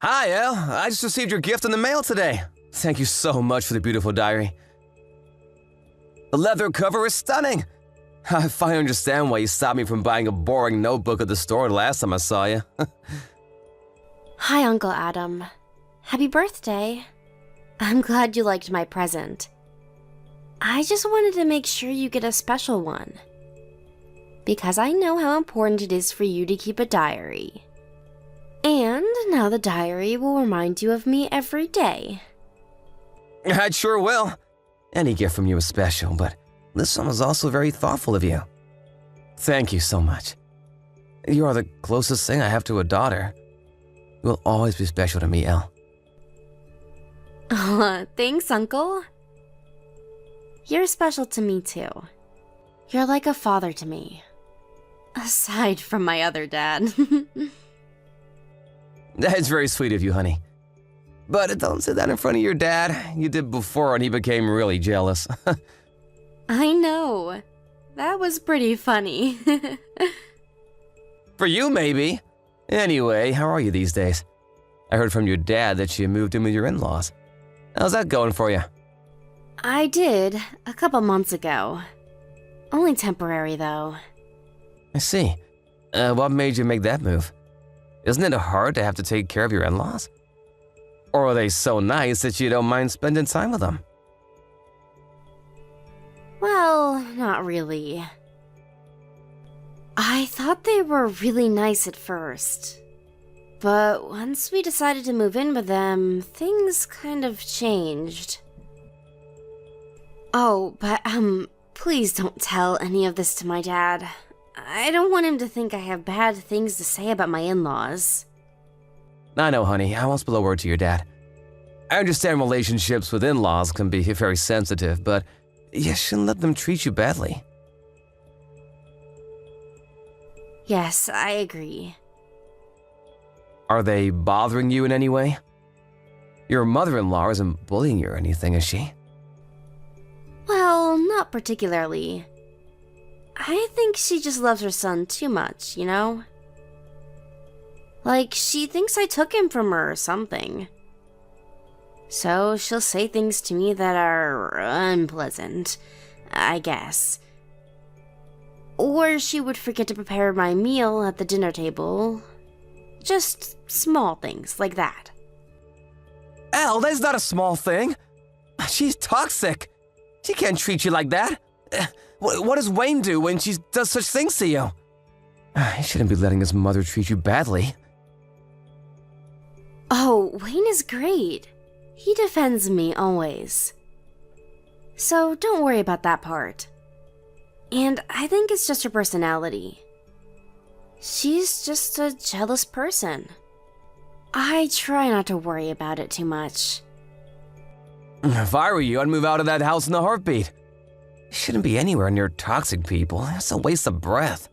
Hi, Elle. I just received your gift in the mail today. Thank you so much for the beautiful diary. The leather cover is stunning. I finally understand why you stopped me from buying a boring notebook at the store the last time I saw you. Hi, Uncle Adam. Happy birthday. I'm glad you liked my present. I just wanted to make sure you get a special one. Because I know how important it is for you to keep a diary. And now the diary will remind you of me every day. I sure will. Any gift from you is special, but this one was also very thoughtful of you. Thank you so much. You are the closest thing I have to a daughter. You will always be special to me, Elle. Thanks, Uncle. You're special to me, too. You're like a father to me. Aside from my other dad. That's very sweet of you, honey. But don't say that in front of your dad. You did before and he became really jealous. I know. That was pretty funny. For you, maybe. Anyway, how are you these days? I heard from your dad that you moved in with your in-laws. How's that going for you? I did, a couple months ago. Only temporary, though. I see. What made you make that move? Isn't it hard to have to take care of your in-laws? Or are they so nice that you don't mind spending time with them? Well, not really. I thought they were really nice at first. But once we decided to move in with them, things kind of changed. Oh, but, please don't tell any of this to my dad. I don't want him to think I have bad things to say about my in-laws. I know, honey. I won't spill a word to your dad. I understand relationships with in-laws can be very sensitive, but you shouldn't let them treat you badly. Yes, I agree. Are they bothering you in any way? Your mother-in-law isn't bullying you or anything, is she? Well, not particularly. I think she just loves her son too much, you know? Like, she thinks I took him from her or something. So she'll say things to me that are unpleasant, I guess. Or she would forget to prepare my meal at the dinner table. Just small things like that. Elle, that's not a small thing. She's toxic. She can't treat you like that. What does Wayne do when she does such things to you? He shouldn't be letting his mother treat you badly. Oh, Wayne is great. He defends me always. So don't worry about that part. And I think it's just her personality. She's just a jealous person. I try not to worry about it too much. If I were you, I'd move out of that house in a heartbeat. You shouldn't be anywhere near toxic people. It's a waste of breath.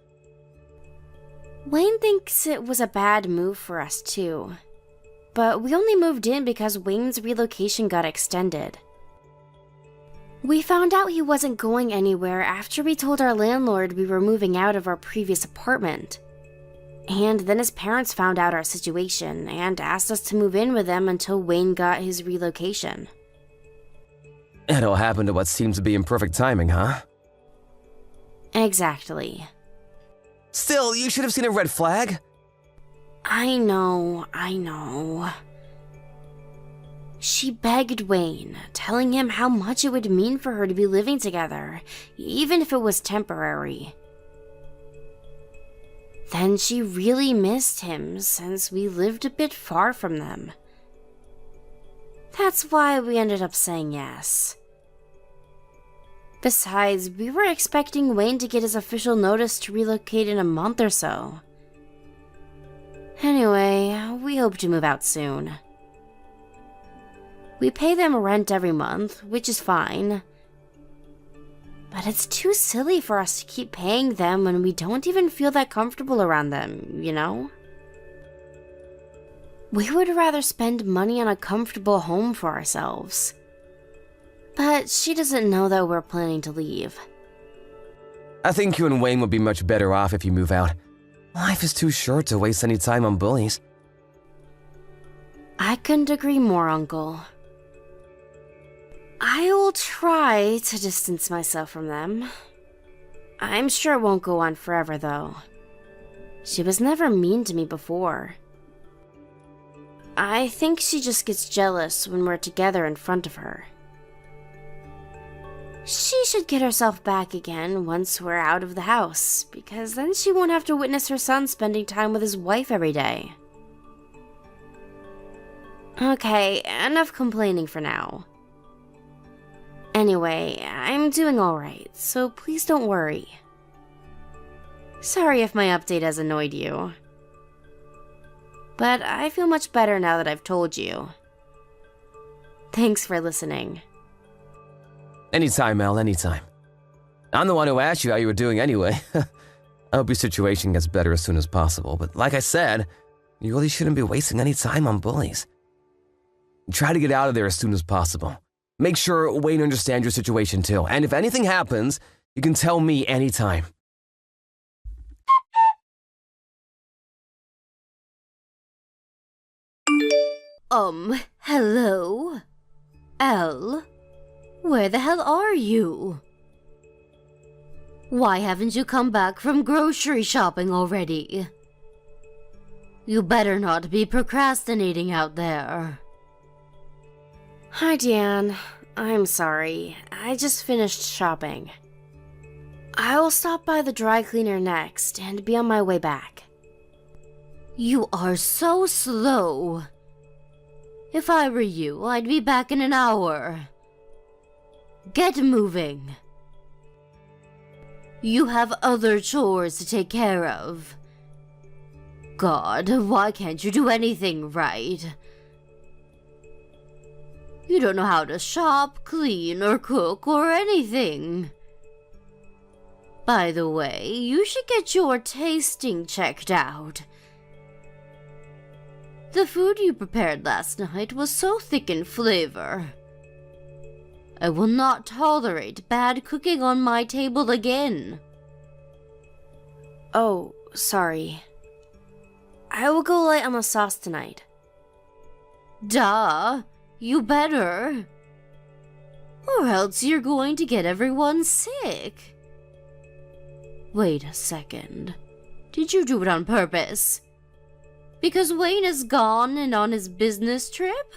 Wayne thinks it was a bad move for us too. But we only moved in because Wayne's relocation got extended. We found out he wasn't going anywhere after we told our landlord we were moving out of our previous apartment. And then his parents found out our situation and asked us to move in with them until Wayne got his relocation. It all happened at what seems to be imperfect timing, huh? Exactly. Still, you should have seen a red flag. I know. She begged Wayne, telling him how much it would mean for her to be living together, even if it was temporary. Then she really missed him since we lived a bit far from them. That's why we ended up saying yes. Besides, we were expecting Wayne to get his official notice to relocate in a month or so. Anyway, we hope to move out soon. We pay them rent every month, which is fine. But it's too silly for us to keep paying them when we don't even feel that comfortable around them, you know? We would rather spend money on a comfortable home for ourselves. But she doesn't know that we're planning to leave. I think you and Wayne would be much better off if you move out. Life is too short to waste any time on bullies. I couldn't agree more, Uncle. I will try to distance myself from them. I'm sure it won't go on forever, though. She was never mean to me before. I think she just gets jealous when we're together in front of her. She should get herself back again once we're out of the house, because then she won't have to witness her son spending time with his wife every day. Okay, enough complaining for now. Anyway, I'm doing alright, so please don't worry. Sorry if my update has annoyed you. But I feel much better now that I've told you. Thanks for listening. Anytime, Mel, anytime. I'm the one who asked you how you were doing anyway. I hope your situation gets better as soon as possible, but like I said, you really shouldn't be wasting any time on bullies. Try to get out of there as soon as possible. Make sure Wayne understands your situation too, and if anything happens, you can tell me anytime. Hello? Elle? Where the hell are you? Why haven't you come back from grocery shopping already? You better not be procrastinating out there. Hi, Deanne. I'm sorry. I just finished shopping. I will stop by the dry cleaner next and be on my way back. You are so slow. If I were you, I'd be back in an hour. Get moving. You have other chores to take care of. God, why can't you do anything right? You don't know how to shop, clean, or cook, or anything. By the way, you should get your tasting checked out. The food you prepared last night was so thick in flavor. I will not tolerate bad cooking on my table again. Oh, sorry. I will go light on the sauce tonight. Duh, you better. Or else you're going to get everyone sick. Wait a second. Did you do it on purpose? Because Wayne is gone and on his business trip?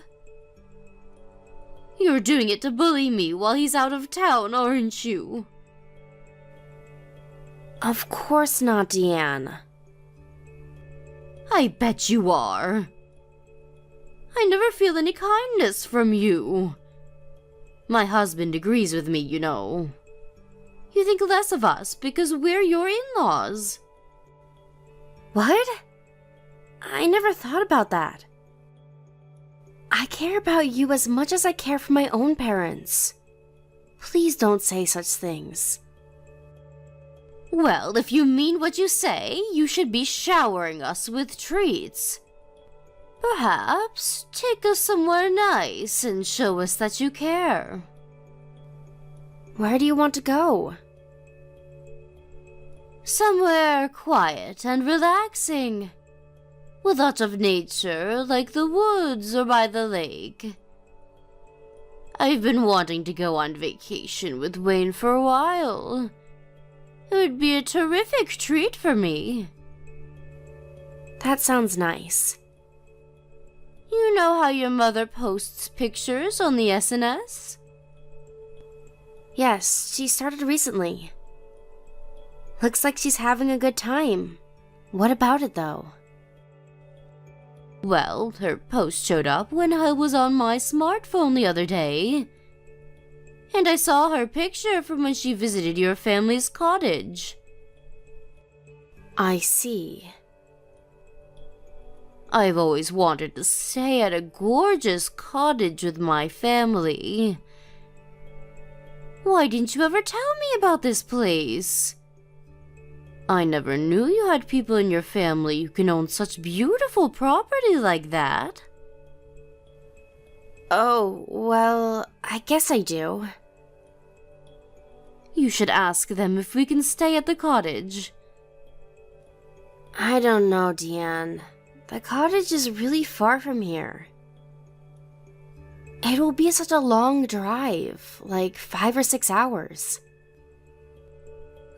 You're doing it to bully me while he's out of town, aren't you? Of course not, Deanne. I bet you are. I never feel any kindness from you. My husband agrees with me, you know. You think less of us because we're your in-laws. What? I never thought about that. I care about you as much as I care for my own parents. Please don't say such things. Well, if you mean what you say, you should be showering us with treats. Perhaps take us somewhere nice and show us that you care. Where do you want to go? Somewhere quiet and relaxing. With lots of nature, like the woods or by the lake. I've been wanting to go on vacation with Wayne for a while. It would be a terrific treat for me. That sounds nice. You know how your mother posts pictures on the SNS? Yes, she started recently. Looks like she's having a good time. What about it, though? Well, her post showed up when I was on my smartphone the other day. And I saw her picture from when she visited your family's cottage. I see. I've always wanted to stay at a gorgeous cottage with my family. Why didn't you ever tell me about this place? I never knew you had people in your family who can own such beautiful property like that. Oh, well, I guess I do. You should ask them if we can stay at the cottage. I don't know, Deanne. The cottage is really far from here. It will be such a long drive, like 5 or 6 hours.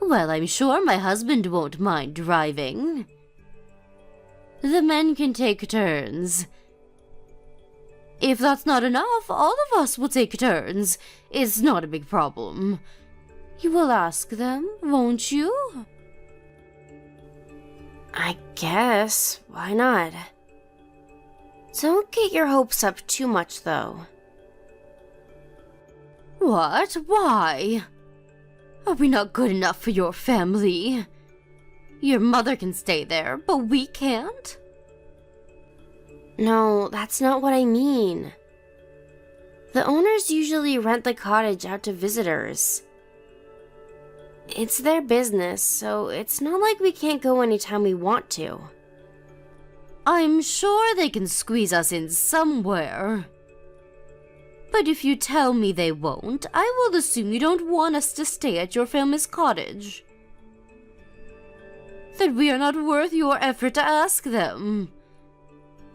Well, I'm sure my husband won't mind driving. The men can take turns. If that's not enough, all of us will take turns. It's not a big problem. You will ask them, won't you? I guess. Why not? Don't get your hopes up too much, though. What? Why? Are we not good enough for your family? Your mother can stay there, but we can't? No, that's not what I mean. The owners usually rent the cottage out to visitors. It's their business, so it's not like we can't go anytime we want to. I'm sure they can squeeze us in somewhere. But if you tell me they won't, I will assume you don't want us to stay at your family's cottage. That we are not worth your effort to ask them.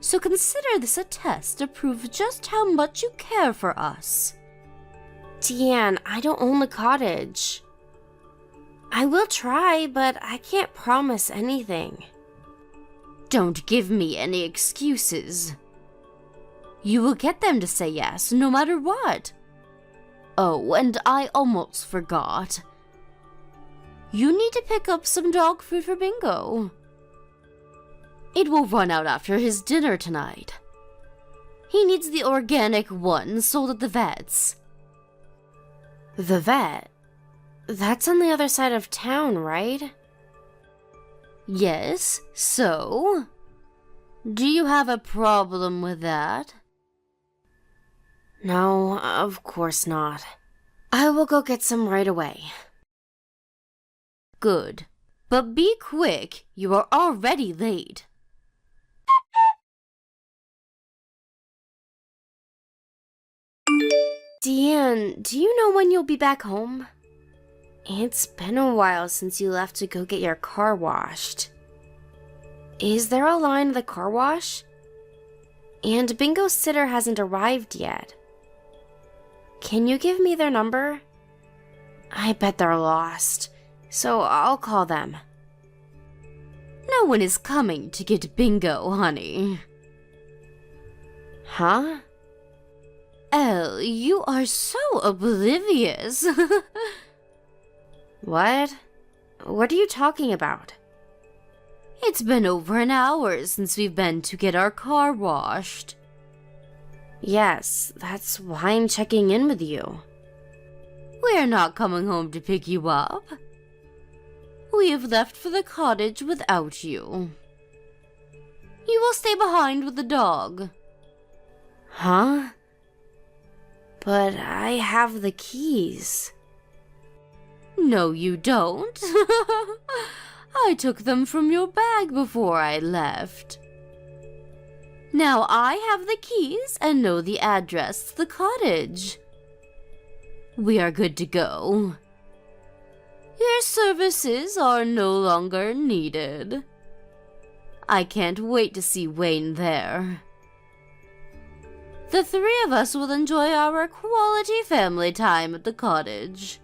So consider this a test to prove just how much you care for us. Deanne, I don't own the cottage. I will try, but I can't promise anything. Don't give me any excuses. You will get them to say yes, no matter what. Oh, and I almost forgot. You need to pick up some dog food for Bingo. It will run out after his dinner tonight. He needs the organic one sold at the vet's. The vet? That's on the other side of town, right? Yes, so? Do you have a problem with that? No, of course not. I will go get some right away. Good. But be quick, you are already late. Deanne, do you know when you'll be back home? It's been a while since you left to go get your car washed. Is there a line at the car wash? And Bingo's sitter hasn't arrived yet. Can you give me their number? I bet they're lost, so I'll call them. No one is coming to get Bingo, honey. Huh? Elle, you are so oblivious. What? What are you talking about? It's been over an hour since we've been to get our car washed. Yes, that's why I'm checking in with you. We're not coming home to pick you up. We have left for the cottage without you. You will stay behind with the dog. Huh? But I have the keys. No, you don't. I took them from your bag before I left. Now I have the keys and know the address to the cottage. We are good to go. Your services are no longer needed. I can't wait to see Wayne there. The three of us will enjoy our quality family time at the cottage.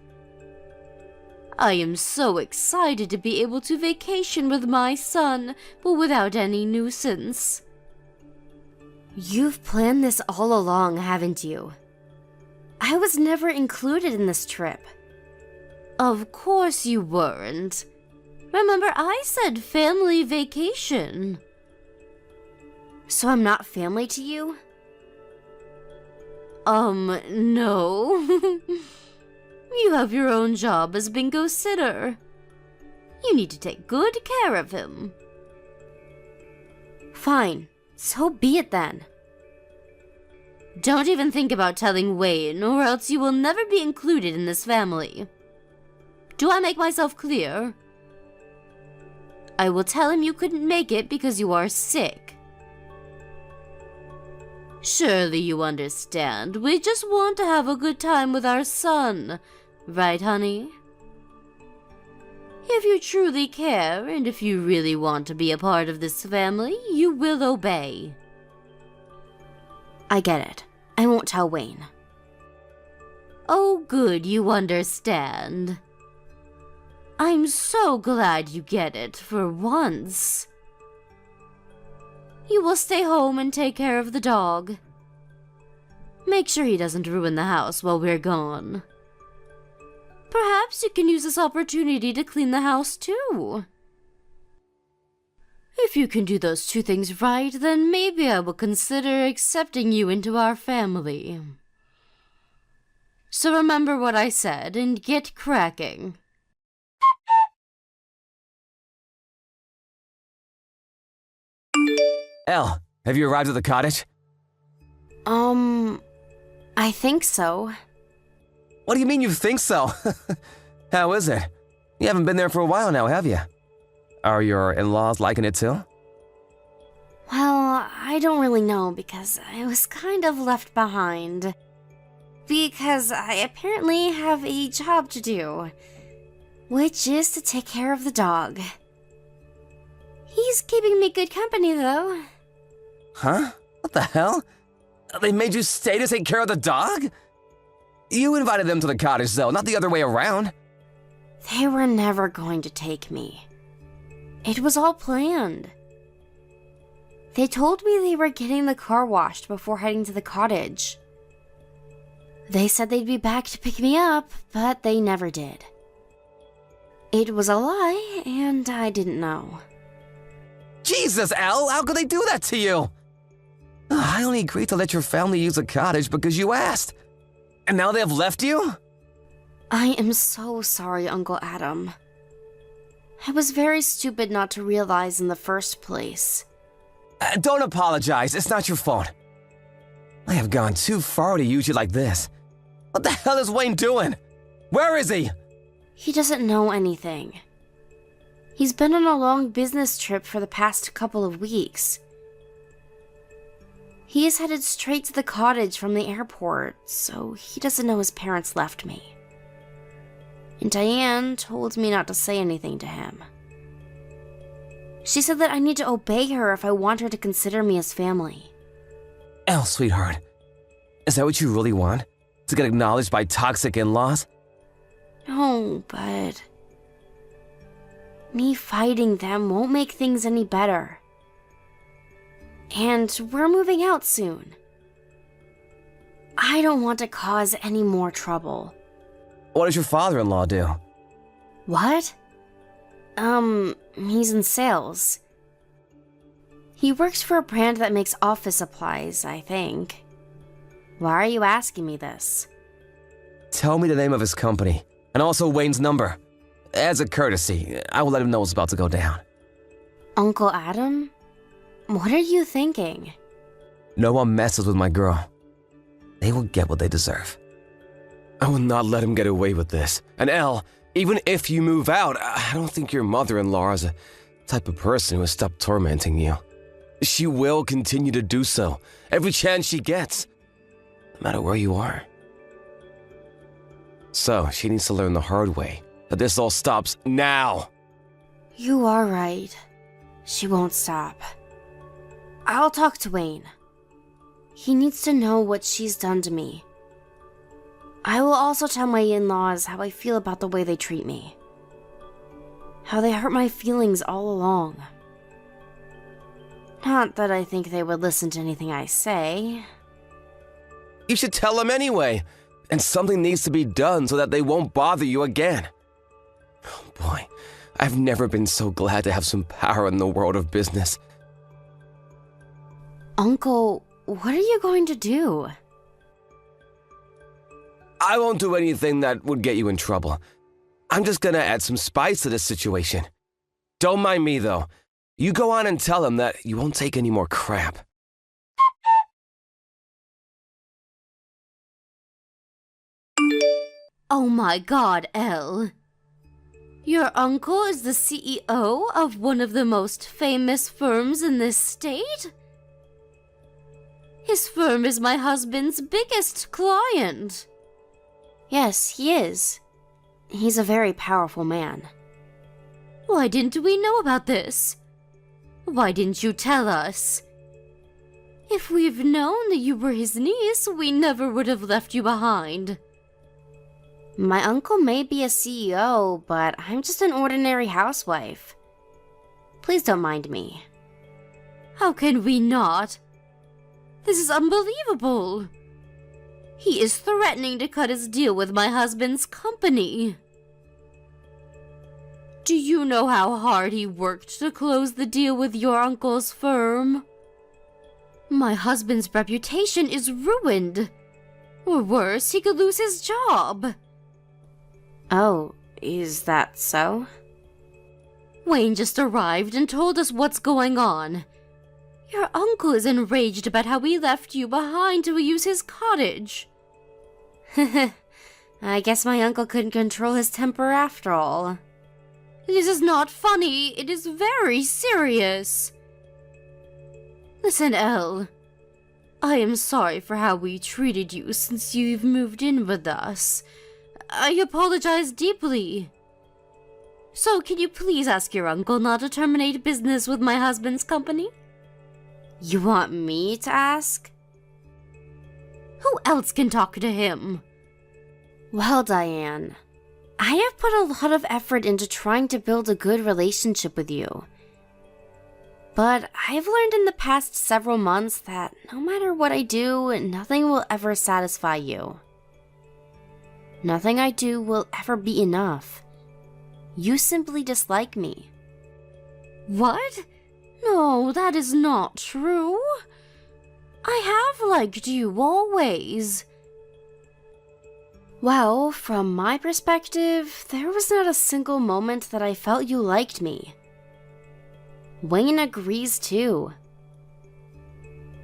I am so excited to be able to vacation with my son, but without any nuisance. You've planned this all along, haven't you? I was never included in this trip. Of course you weren't. Remember, I said family vacation. So I'm not family to you? No. You have your own job as Bingo's sitter. You need to take good care of him. Fine, so be it then. Don't even think about telling Wayne, or else you will never be included in this family. Do I make myself clear? I will tell him you couldn't make it because you are sick. Surely you understand. We just want to have a good time with our son. Right, honey? If you truly care, and if you really want to be a part of this family, you will obey. I get it. I won't tell Wayne. Oh, good, you understand. I'm so glad you get it for once. You will stay home and take care of the dog. Make sure he doesn't ruin the house while we're gone. Perhaps you can use this opportunity to clean the house too. If you can do those two things right, then maybe I will consider accepting you into our family. So remember what I said and get cracking. Elle, have you arrived at the cottage? I think so. What do you mean you think so? How is it? You haven't been there for a while now, have you? Are your in-laws liking it too? Well, I don't really know because I was kind of left behind. Because I apparently have a job to do, which is to take care of the dog. He's keeping me good company, though. Huh? What the hell? They made you stay to take care of the dog? You invited them to the cottage, though, not the other way around. They were never going to take me. It was all planned. They told me they were getting the car washed before heading to the cottage. They said they'd be back to pick me up, but they never did. It was a lie, and I didn't know. Jesus, Elle, how could they do that to you? I only agreed to let your family use the cottage because you asked. And now they have left you? I am so sorry, Uncle Adam. I was very stupid not to realize in the first place. Don't apologize, it's not your fault. I have gone too far to use you like this. What the hell is Wayne doing? Where is he? He doesn't know anything. He's been on a long business trip for the past couple of weeks. He is headed straight to the cottage from the airport, so he doesn't know his parents left me. And Diane told me not to say anything to him. She said that I need to obey her if I want her to consider me as family. Elle, sweetheart, is that what you really want? To get acknowledged by toxic in-laws? No, but me fighting them won't make things any better. And we're moving out soon. I don't want to cause any more trouble. What does your father-in-law do? What? He's in sales. He works for a brand that makes office supplies, I think. Why are you asking me this? Tell me the name of his company, and also Wayne's number. As a courtesy, I will let him know what's about to go down. Uncle Adam? What are you thinking? No one messes with my girl. They will get what they deserve. I will not let him get away with this. And Elle, even if you move out, I don't think your mother-in-law is the type of person who will stop tormenting you. She will continue to do so, every chance she gets, no matter where you are. So, she needs to learn the hard way that this all stops now. You are right. She won't stop. I'll talk to Wayne. He needs to know what she's done to me. I will also tell my in-laws how I feel about the way they treat me. How they hurt my feelings all along. Not that I think they would listen to anything I say. You should tell them anyway, and something needs to be done so that they won't bother you again. Oh boy, I've never been so glad to have some power in the world of business. Uncle, what are you going to do? I won't do anything that would get you in trouble. I'm just gonna add some spice to this situation. Don't mind me, though. You go on and tell him that you won't take any more crap. Oh my god, Elle. Your uncle is the CEO of one of the most famous firms in this state? His firm is my husband's biggest client. Yes, he is. He's a very powerful man. Why didn't we know about this? Why didn't you tell us? If we've known that you were his niece, we never would have left you behind. My uncle may be a CEO, but I'm just an ordinary housewife. Please don't mind me. How can we not? This is unbelievable. He is threatening to cut his deal with my husband's company. Do you know how hard he worked to close the deal with your uncle's firm? My husband's reputation is ruined. Or worse, he could lose his job. Oh, is that so? Wayne just arrived and told us what's going on. Your uncle is enraged about how we left you behind to use his cottage. I guess my uncle couldn't control his temper after all. This is not funny, it is very serious. Listen, Elle. I am sorry for how we treated you since you've moved in with us. I apologize deeply. So can you please ask your uncle not to terminate business with my husband's company? You want me to ask? Who else can talk to him? Well, Diane, I have put a lot of effort into trying to build a good relationship with you. But I've learned in the past several months that no matter what I do, nothing will ever satisfy you. Nothing I do will ever be enough. You simply dislike me. What? No, that is not true. I have liked you always. Well, from my perspective, there was not a single moment that I felt you liked me. Wayne agrees too.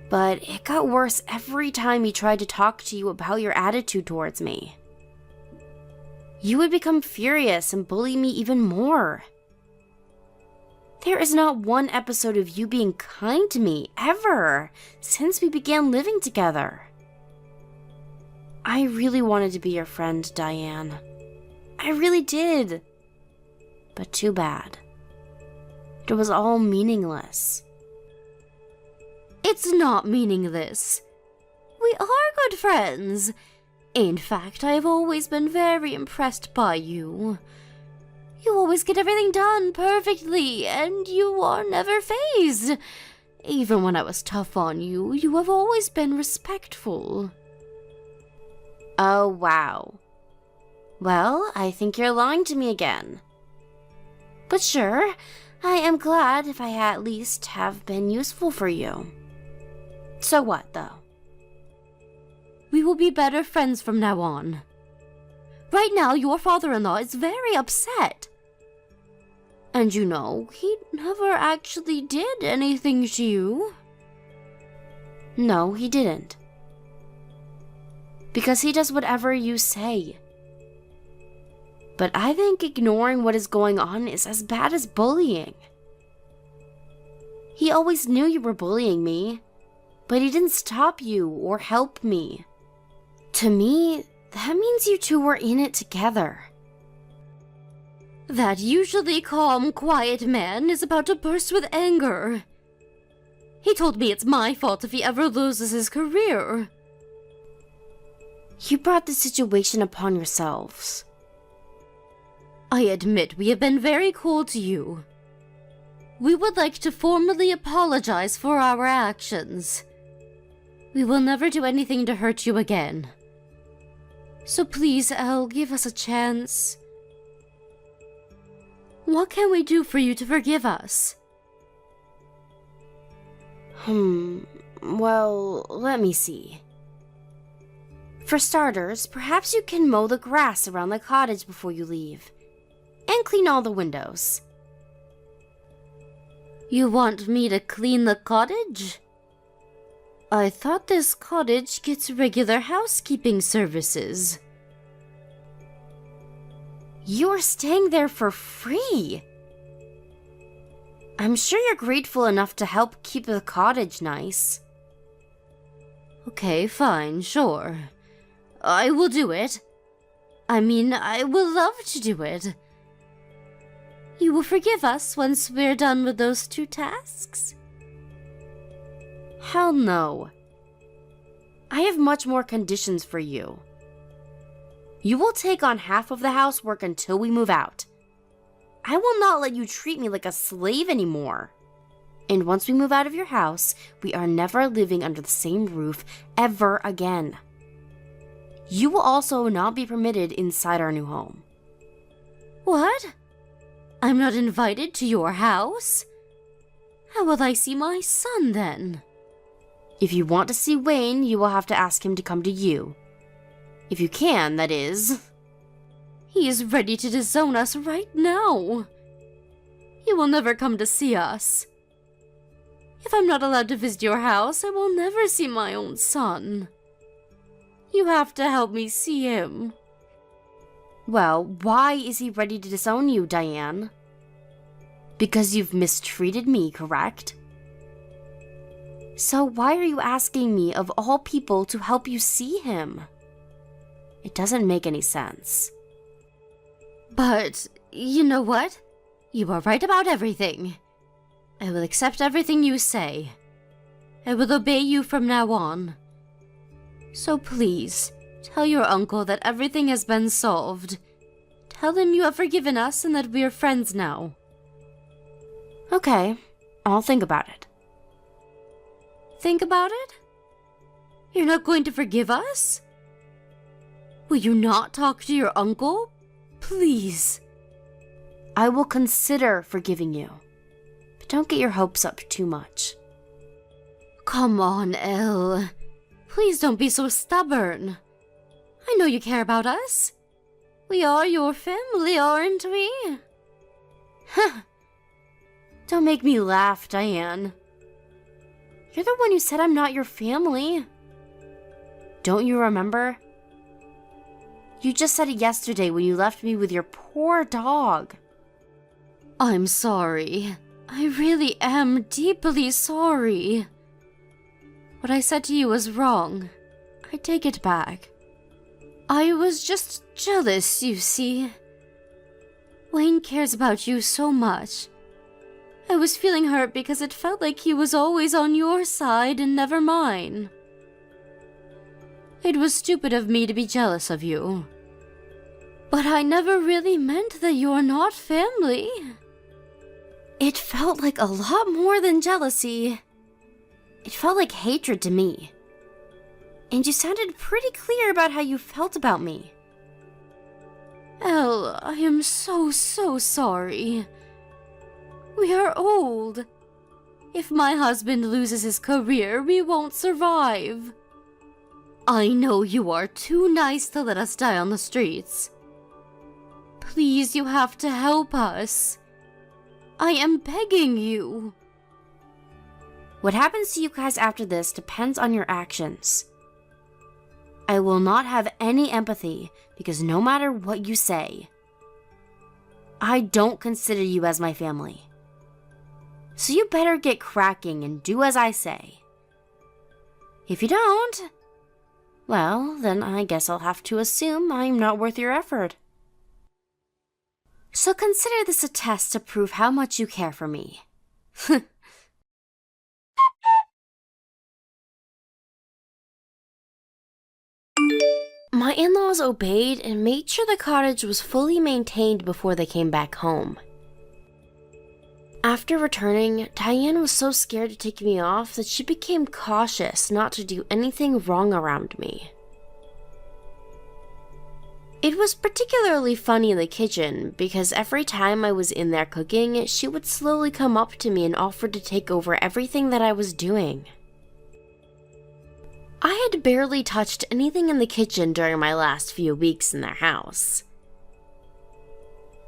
But it got worse every time he tried to talk to you about your attitude towards me. You would become furious and bully me even more. There is not one episode of you being kind to me, ever, since we began living together. I really wanted to be your friend, Diane. I really did. But too bad. It was all meaningless. It's not meaningless. We are good friends. In fact, I have always been very impressed by you. You always get everything done perfectly, and you are never fazed. Even when I was tough on you, you have always been respectful. Oh, wow. Well, I think you're lying to me again. But sure, I am glad if I at least have been useful for you. So what, though? We will be better friends from now on. Right now, your father-in-law is very upset. And you know, he never actually did anything to you. No, he didn't. Because he does whatever you say. But I think ignoring what is going on is as bad as bullying. He always knew you were bullying me, but he didn't stop you or help me. To me, that means you two were in it together. That usually calm, quiet man is about to burst with anger. He told me it's my fault if he ever loses his career. You brought the situation upon yourselves. I admit we have been very cold to you. We would like to formally apologize for our actions. We will never do anything to hurt you again. So please, Elle, give us a chance. What can we do for you to forgive us? Well, let me see. For starters, perhaps you can mow the grass around the cottage before you leave. And clean all the windows. You want me to clean the cottage? I thought this cottage gets regular housekeeping services. You're staying there for free. I'm sure you're grateful enough to help keep the cottage nice. Okay, fine, sure. I will do it. I mean, I will love to do it. You will forgive us once we're done with those two tasks? Hell no. I have much more conditions for you. You will take on half of the housework until we move out. I will not let you treat me like a slave anymore. And once we move out of your house, we are never living under the same roof ever again. You will also not be permitted inside our new home. What? I'm not invited to your house? How will I see my son then? If you want to see Wayne, you will have to ask him to come to you. If you can, that is. He is ready to disown us right now. He will never come to see us. If I'm not allowed to visit your house, I will never see my own son. You have to help me see him. Well, why is he ready to disown you, Diane? Because you've mistreated me, correct? So why are you asking me, of all people, to help you see him? It doesn't make any sense. But, you know what? You are right about everything. I will accept everything you say. I will obey you from now on. So please, tell your uncle that everything has been solved. Tell him you have forgiven us and that we are friends now. Okay, I'll think about it. Think about it? You're not going to forgive us? Will you not talk to your uncle? Please. I will consider forgiving you. But don't get your hopes up too much. Come on, Elle. Please don't be so stubborn. I know you care about us. We are your family, aren't we? Don't make me laugh, Diane. You're the one who said I'm not your family. Don't you remember? You just said it yesterday when you left me with your poor dog. I'm sorry. I really am deeply sorry. What I said to you was wrong. I take it back. I was just jealous, you see. Wayne cares about you so much. I was feeling hurt because it felt like he was always on your side and never mine. It was stupid of me to be jealous of you. But I never really meant that you're not family. It felt like a lot more than jealousy. It felt like hatred to me. And you sounded pretty clear about how you felt about me. Elle, I am so sorry. We are old. If my husband loses his career, we won't survive. I know you are too nice to let us die on the streets. Please, you have to help us. I am begging you. What happens to you guys after this depends on your actions. I will not have any empathy because no matter what you say, I don't consider you as my family. So you better get cracking and do as I say. If you don't, well, then I guess I'll have to assume I'm not worth your effort. So consider this a test to prove how much you care for me. My in-laws obeyed and made sure the cottage was fully maintained before they came back home. After returning, Diane was so scared to take me off that she became cautious not to do anything wrong around me. It was particularly funny in the kitchen because every time I was in there cooking, she would slowly come up to me and offer to take over everything that I was doing. I had barely touched anything in the kitchen during my last few weeks in their house.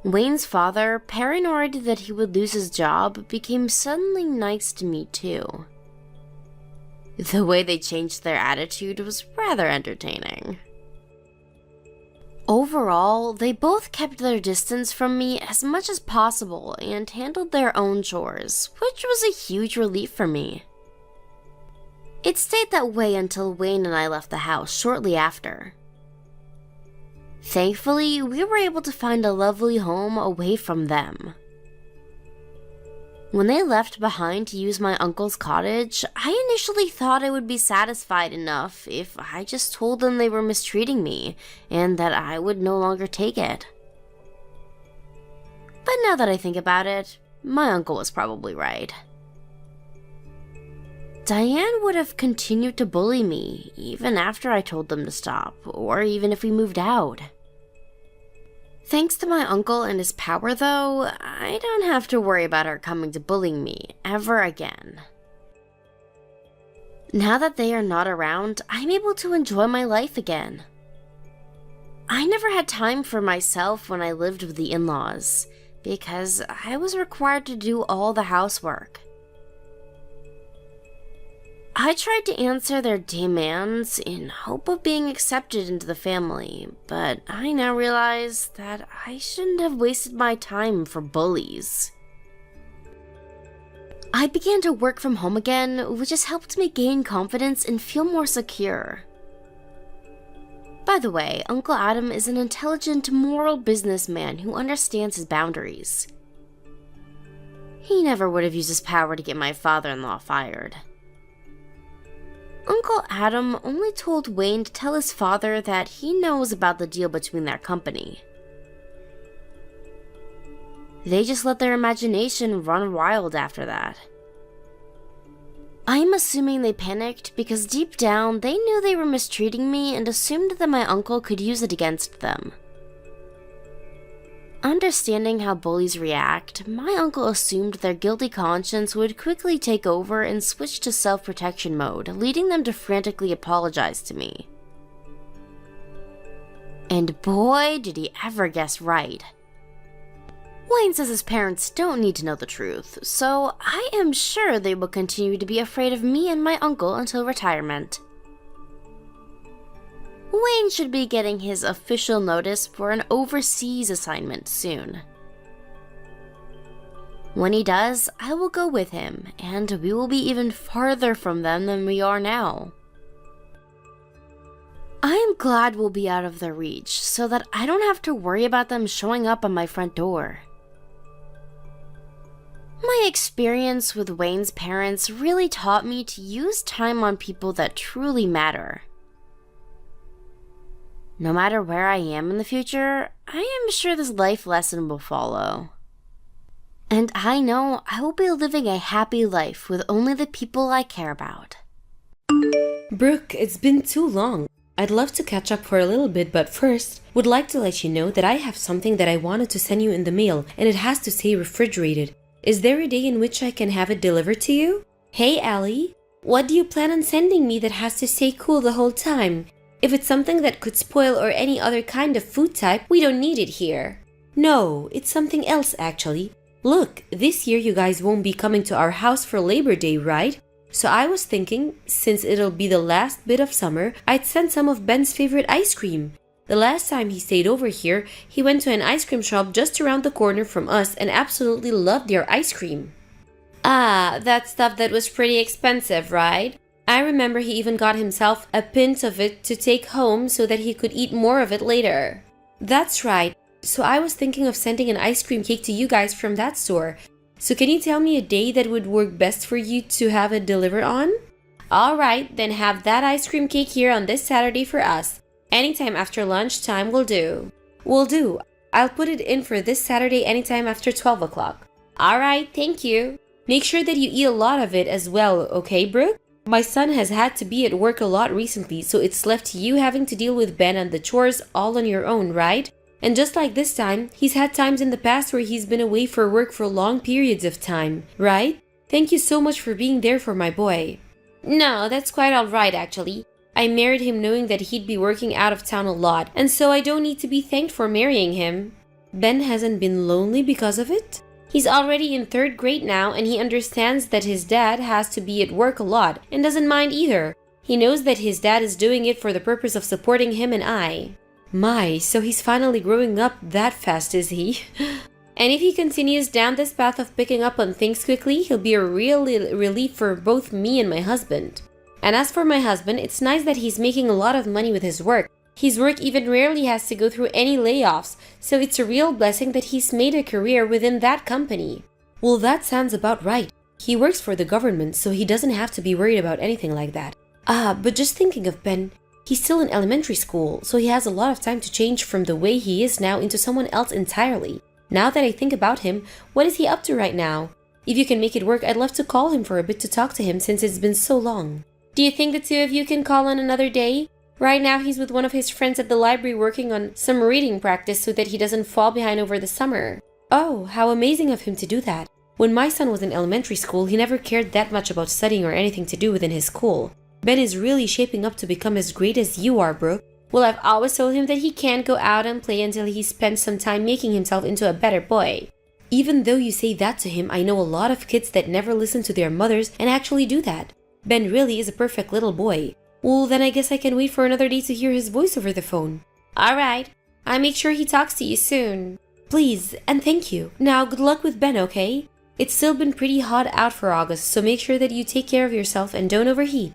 Wayne's father, paranoid that he would lose his job, became suddenly nice to me too. The way they changed their attitude was rather entertaining. Overall, they both kept their distance from me as much as possible and handled their own chores, which was a huge relief for me. It stayed that way until Wayne and I left the house shortly after. Thankfully, we were able to find a lovely home away from them. When they left behind to use my uncle's cottage, I initially thought I would be satisfied enough if I just told them they were mistreating me and that I would no longer take it. But now that I think about it, my uncle was probably right. Diane would have continued to bully me even after I told them to stop, or even if we moved out. Thanks to my uncle and his power, though, I don't have to worry about her coming to bullying me ever again. Now that they are not around, I'm able to enjoy my life again. I never had time for myself when I lived with the in-laws, because I was required to do all the housework. I tried to answer their demands in hope of being accepted into the family, but I now realize that I shouldn't have wasted my time for bullies. I began to work from home again, which has helped me gain confidence and feel more secure. By the way, Uncle Adam is an intelligent, moral businessman who understands his boundaries. He never would have used his power to get my father-in-law fired. Uncle Adam only told Wayne to tell his father that he knows about the deal between their company. They just let their imagination run wild after that. I'm assuming they panicked because deep down they knew they were mistreating me and assumed that my uncle could use it against them. Understanding how bullies react, my uncle assumed their guilty conscience would quickly take over and switch to self-protection mode, leading them to frantically apologize to me. And boy, did he ever guess right. Wayne says his parents don't need to know the truth, so I am sure they will continue to be afraid of me and my uncle until retirement. Wayne should be getting his official notice for an overseas assignment soon. When he does, I will go with him, and we will be even farther from them than we are now. I am glad we'll be out of their reach, so that I don't have to worry about them showing up on my front door. My experience with Wayne's parents really taught me to use time on people that truly matter. No matter where I am in the future, I am sure this life lesson will follow. And I know I will be living a happy life with only the people I care about. Brooke, it's been too long. I'd love to catch up for a little bit, but first, would like to let you know that I have something that I wanted to send you in the mail, and it has to say refrigerated. Is there a day in which I can have it delivered to you? Hey, Allie, what do you plan on sending me that has to stay cool the whole time? If it's something that could spoil or any other kind of food type, we don't need it here. No, it's something else actually. Look, this year you guys won't be coming to our house for Labor Day, right? So I was thinking, since it'll be the last bit of summer, I'd send some of Ben's favorite ice cream. The last time he stayed over here, he went to an ice cream shop just around the corner from us and absolutely loved their ice cream. Ah, that stuff that was pretty expensive, right? I remember he even got himself a pint of it to take home so that he could eat more of it later. That's right. So I was thinking of sending an ice cream cake to you guys from that store. So can you tell me a day that would work best for you to have it delivered on? Alright, then have that ice cream cake here on this Saturday for us. Anytime after lunchtime will do. Will do. I'll put it in for this Saturday anytime after 12 o'clock. Alright, thank you. Make sure that you eat a lot of it as well, okay, Brooke? My son has had to be at work a lot recently, so it's left to you having to deal with Ben and the chores all on your own, right? And just like this time, he's had times in the past where he's been away for work for long periods of time, right? Thank you so much for being there for my boy. No, that's quite alright actually. I married him knowing that he'd be working out of town a lot, and so I don't need to be thanked for marrying him. Ben hasn't been lonely because of it? He's already in 3rd grade now, and he understands that his dad has to be at work a lot and doesn't mind either. He knows that his dad is doing it for the purpose of supporting him and I. My, so he's finally growing up that fast, is he? And if he continues down this path of picking up on things quickly, he'll be a real relief for both me and my husband. And as for my husband, it's nice that he's making a lot of money with his work. His work even rarely has to go through any layoffs, so it's a real blessing that he's made a career within that company. Well, that sounds about right. He works for the government, so he doesn't have to be worried about anything like that. But just thinking of Ben, he's still in elementary school, so he has a lot of time to change from the way he is now into someone else entirely. Now that I think about him, what is he up to right now? If you can make it work, I'd love to call him for a bit to talk to him since it's been so long. Do you think the two of you can call on another day? Right now he's with one of his friends at the library working on some reading practice so that he doesn't fall behind over the summer. Oh, how amazing of him to do that. When my son was in elementary school, he never cared that much about studying or anything to do within his school. Ben is really shaping up to become as great as you are, Brooke. Well, I've always told him that he can't go out and play until he spends some time making himself into a better boy. Even though you say that to him, I know a lot of kids that never listen to their mothers and actually do that. Ben really is a perfect little boy. Well, then I guess I can wait for another day to hear his voice over the phone. Alright, I'll make sure he talks to you soon. Please, and thank you. Now, good luck with Ben, okay? It's still been pretty hot out for August, so make sure that you take care of yourself and don't overheat.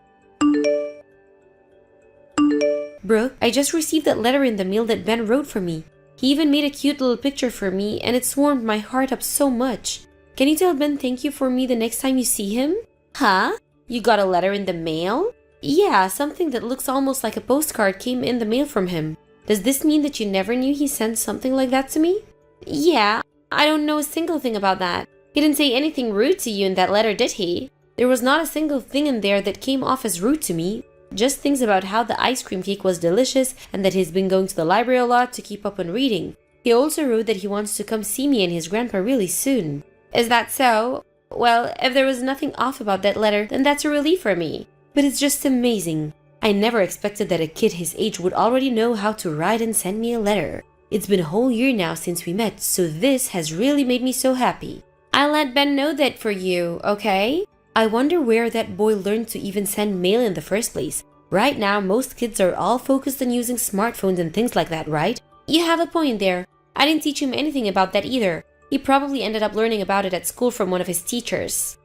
Brooke, I just received that letter in the mail that Ben wrote for me. He even made a cute little picture for me, and it's warmed my heart up so much. Can you tell Ben thank you for me the next time you see him? Huh? You got a letter in the mail? Yeah, something that looks almost like a postcard came in the mail from him. Does this mean that you never knew he sent something like that to me? Yeah, I don't know a single thing about that. He didn't say anything rude to you in that letter, did he? There was not a single thing in there that came off as rude to me. Just things about how the ice cream cake was delicious and that he's been going to the library a lot to keep up on reading. He also wrote that he wants to come see me and his grandpa really soon. Is that so? Well, if there was nothing off about that letter, then that's a relief for me. But it's just amazing. I never expected that a kid his age would already know how to write and send me a letter. It's been a whole year now since we met, so this has really made me so happy. I'll let Ben know that for you, okay? I wonder where that boy learned to even send mail in the first place. Right now, most kids are all focused on using smartphones and things like that, right? You have a point there. I didn't teach him anything about that either. He probably ended up learning about it at school from one of his teachers.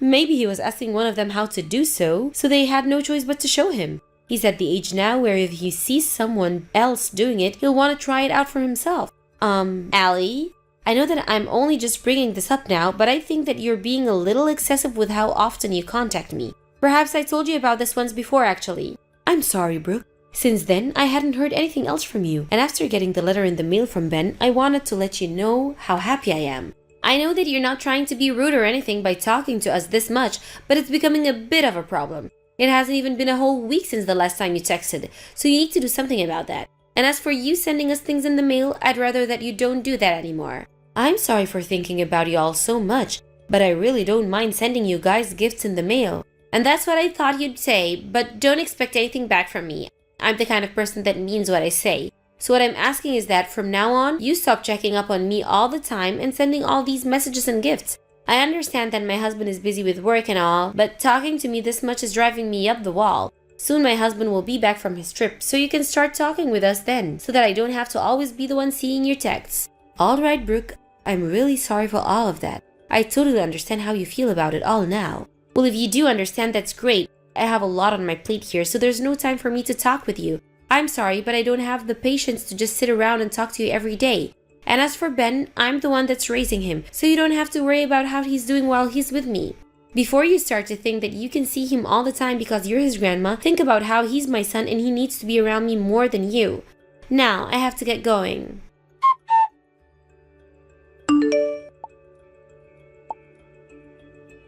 Maybe he was asking one of them how to do so they had no choice but to show him. He's at the age now where if he sees someone else doing it, he'll want to try it out for himself. Allie? I know that I'm only just bringing this up now, but I think that you're being a little excessive with how often you contact me. Perhaps I told you about this once before, actually. I'm sorry, Brooke. Since then, I hadn't heard anything else from you, and after getting the letter in the mail from Ben, I wanted to let you know how happy I am. I know that you're not trying to be rude or anything by talking to us this much, but it's becoming a bit of a problem. It hasn't even been a whole week since the last time you texted, so you need to do something about that. And as for you sending us things in the mail, I'd rather that you don't do that anymore. I'm sorry for thinking about you all so much, but I really don't mind sending you guys gifts in the mail. And that's what I thought you'd say, but don't expect anything back from me. I'm the kind of person that means what I say. So what I'm asking is that from now on, you stop checking up on me all the time and sending all these messages and gifts. I understand that my husband is busy with work and all, but talking to me this much is driving me up the wall. Soon my husband will be back from his trip, so you can start talking with us then, so that I don't have to always be the one seeing your texts. Alright, Brooke. I'm really sorry for all of that. I totally understand how you feel about it all now. Well, if you do understand, that's great. I have a lot on my plate here, so there's no time for me to talk with you. I'm sorry, but I don't have the patience to just sit around and talk to you every day. And as for Ben, I'm the one that's raising him, so you don't have to worry about how he's doing while he's with me. Before you start to think that you can see him all the time because you're his grandma, think about how he's my son and he needs to be around me more than you. Now, I have to get going.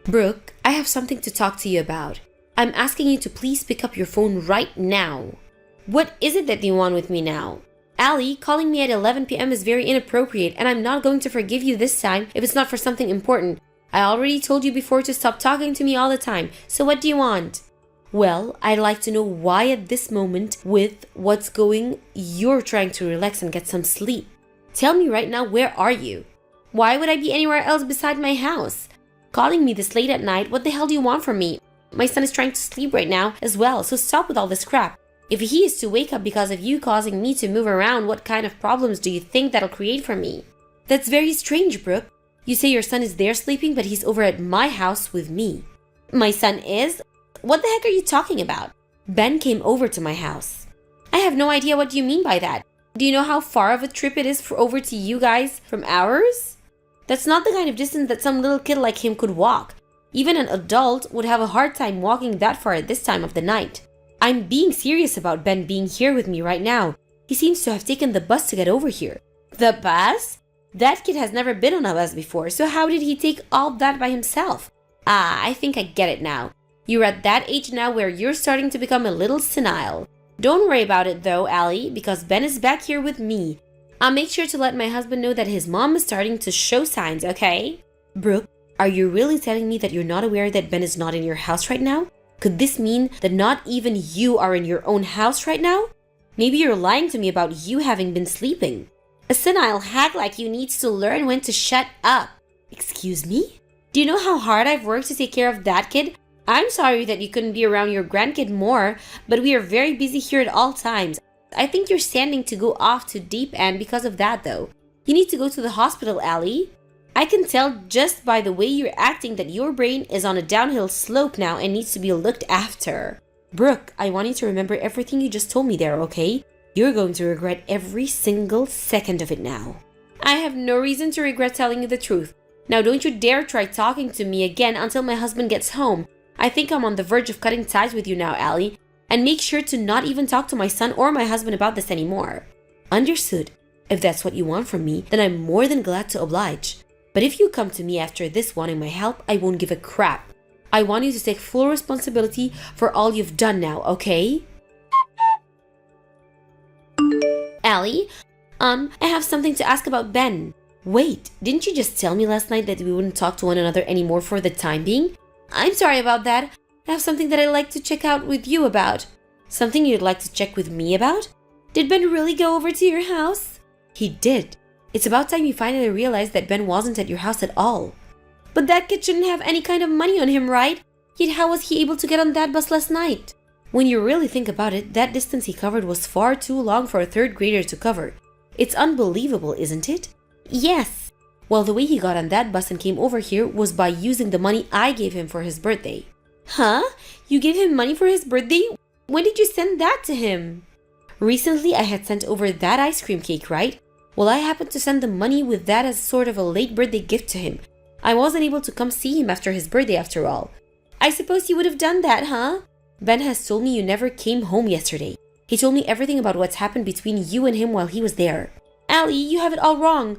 Brooke, I have something to talk to you about. I'm asking you to please pick up your phone right now. What is it that you want with me now? Allie, calling me at 11 p.m. is very inappropriate, and I'm not going to forgive you this time if it's not for something important. I already told you before to stop talking to me all the time, so what do you want? Well, I'd like to know why at this moment, with what's going, you're trying to relax and get some sleep. Tell me right now, where are you? Why would I be anywhere else beside my house? Calling me this late at night, what the hell do you want from me? My son is trying to sleep right now as well, so stop with all this crap. If he is to wake up because of you causing me to move around, what kind of problems do you think that'll create for me? That's very strange, Brooke. You say your son is there sleeping, but he's over at my house with me. My son is? What the heck are you talking about? Ben came over to my house. I have no idea what you mean by that. Do you know how far of a trip it is over to you guys from ours? That's not the kind of distance that some little kid like him could walk. Even an adult would have a hard time walking that far at this time of the night. I'm being serious about Ben being here with me right now. He seems to have taken the bus to get over here. The bus? That kid has never been on a bus before, so how did he take all that by himself? Ah, I think I get it now. You're at that age now where you're starting to become a little senile. Don't worry about it though, Allie, because Ben is back here with me. I'll make sure to let my husband know that his mom is starting to show signs, okay? Brooke, are you really telling me that you're not aware that Ben is not in your house right now? Could this mean that not even you are in your own house right now? Maybe you're lying to me about you having been sleeping. A senile hack like you needs to learn when to shut up. Excuse me? Do you know how hard I've worked to take care of that kid? I'm sorry that you couldn't be around your grandkid more, but we are very busy here at all times. I think you're standing to go off to deep end because of that though. You need to go to the hospital, Allie. I can tell just by the way you're acting that your brain is on a downhill slope now and needs to be looked after. Brooke, I want you to remember everything you just told me there, okay? You're going to regret every single second of it now. I have no reason to regret telling you the truth. Now don't you dare try talking to me again until my husband gets home. I think I'm on the verge of cutting ties with you now, Allie. And make sure to not even talk to my son or my husband about this anymore. Understood. If that's what you want from me, then I'm more than glad to oblige. But if you come to me after this wanting my help, I won't give a crap. I want you to take full responsibility for all you've done now, okay? Allie, I have something to ask about Ben. Wait, didn't you just tell me last night that we wouldn't talk to one another anymore for the time being? I'm sorry about that. I have something that I'd like to check out with you about. Something you'd like to check with me about? Did Ben really go over to your house? He did. It's about time you finally realized that Ben wasn't at your house at all. But that kid shouldn't have any kind of money on him, right? Yet how was he able to get on that bus last night? When you really think about it, that distance he covered was far too long for a third grader to cover. It's unbelievable, isn't it? Yes. Well, the way he got on that bus and came over here was by using the money I gave him for his birthday. Huh? You gave him money for his birthday? When did you send that to him? Recently, I had sent over that ice cream cake, right? Well, I happened to send the money with that as sort of a late birthday gift to him. I wasn't able to come see him after his birthday after all. I suppose you would have done that, huh? Ben has told me you never came home yesterday. He told me everything about what's happened between you and him while he was there. Allie, you have it all wrong.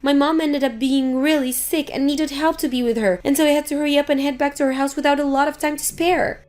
My mom ended up being really sick and needed help to be with her, and so I had to hurry up and head back to her house without a lot of time to spare.